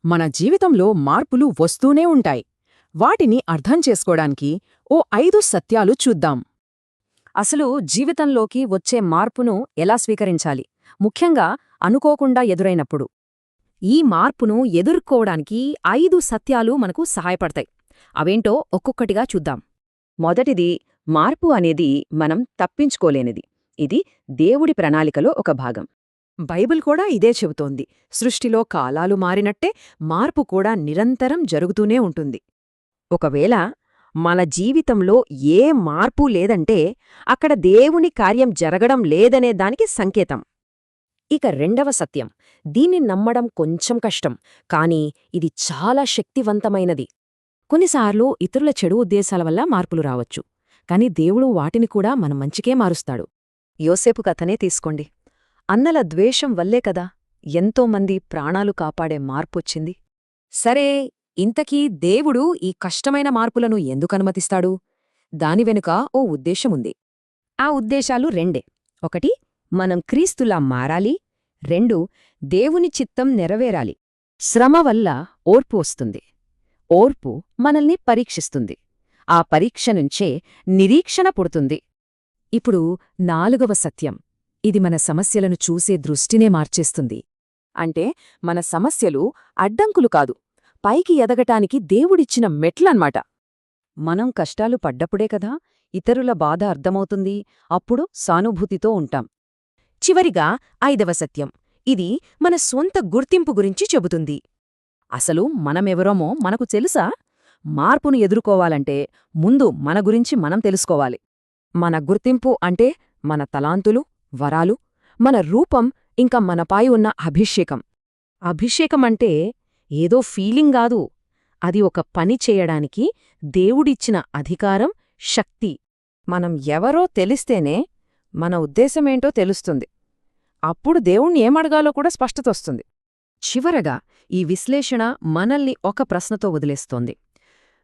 మన జీవితంలో మార్పులు వస్తూనే ఉంటాయి. వాటిని అర్థం చేసుకోడానికి ఓ 5 సత్యాలు చూద్దాం. అసలు జీవితంలోకి వచ్చే మార్పును ఎలా స్వీకరించాలి, ముఖ్యంగా అనుకోకుండా ఎదురైనప్పుడు? ఈ మార్పును ఎదుర్కోవడానికి 5 సత్యాలు మనకు సహాయపడతాయి. అవేంటో ఒక్కొక్కటిగా చూద్దాం. మొదటిది, మార్పు అనేది మనం తప్పించుకోలేనిది. ఇది దేవుడి ప్రణాళికలో ఒక భాగం. బైబిల్ కూడా ఇదే చెబుతోంది. సృష్టిలో కాలాలు మారినట్టే మార్పు కూడా నిరంతరం జరుగుతూనే ఉంటుంది. ఒకవేళ మన జీవితంలో ఏ మార్పు లేదంటే అక్కడ దేవుని కార్యం జరగడం లేదనే దానికి సంకేతం. ఇక రెండవ సత్యం, దీన్ని నమ్మడం కొంచెం కష్టం, కానీ ఇది చాలా శక్తివంతమైనది. కొన్నిసార్లు ఇతరుల చెడు ఉద్దేశాల వల్ల మార్పులు రావచ్చు, కాని దేవుడు వాటిని కూడా మన మంచికే మారుస్తాడు. యోసేపు కథనే తీసుకోండి. అన్నల ద్వేషం వల్లే కదా ఎంతోమంది ప్రాణాలు కాపాడే మార్పొచ్చింది. సరే, ఇంతకీ దేవుడు ఈ కష్టమైన మార్పులను ఎందుకనుమతిస్తాడు? దాని వెనుక ఓ ఉద్దేశముంది. ఆ ఉద్దేశాలు రెండే. ఒకటి, మనం క్రీస్తులా మారాలి. 2, దేవుని చిత్తం నెరవేరాలి. శ్రమ వల్ల ఓర్పు వస్తుంది. ఓర్పు మనల్ని పరీక్షిస్తుంది. ఆ పరీక్ష నుంచే నిరీక్షణ పుడుతుంది. ఇప్పుడు 4వ సత్యం. ఇది మన సమస్యలను చూసే దృష్టినే మార్చేస్తుంది. అంటే మన సమస్యలు అడ్డంకులు కాదు, పైకి ఎదగటానికి దేవుడిచ్చిన మెట్లన్మాట. మనం కష్టాలు పడ్డప్పుడే కదా ఇతరుల బాధ అర్థమవుతుంది, అప్పుడు సానుభూతితో ఉంటాం. చివరిగా 5వ సత్యం. ఇది మన స్వంత గుర్తింపు గురించి చెబుతుంది. అసలు మనమెవరమో మనకు తెలుసా? మార్పును ఎదుర్కోవాలంటే ముందు మన గురించి మనం తెలుసుకోవాలి. మన గుర్తింపు అంటే మన తలాంతులు, వరాలు, మన రూపం, ఇంకా మనపై ఉన్న అభిషేకం. అభిషేకమంటే ఏదో ఫీలింగ్ గాదు, అది ఒక పని చేయడానికి దేవుడిచ్చిన అధికారం, శక్తి. మనం ఎవరో తెలిస్తేనే మన ఉద్దేశమేంటో తెలుస్తుంది. అప్పుడు దేవుణ్ణి ఏమడగాలో కూడా స్పష్టతొస్తుంది. చివరగా ఈ విశ్లేషణ మనల్ని ఒక ప్రశ్నతో వదిలేస్తోంది.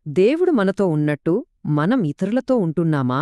దేవుడు మనతో ఉన్నట్టు మనం ఇతరులతో ఉంటున్నామా?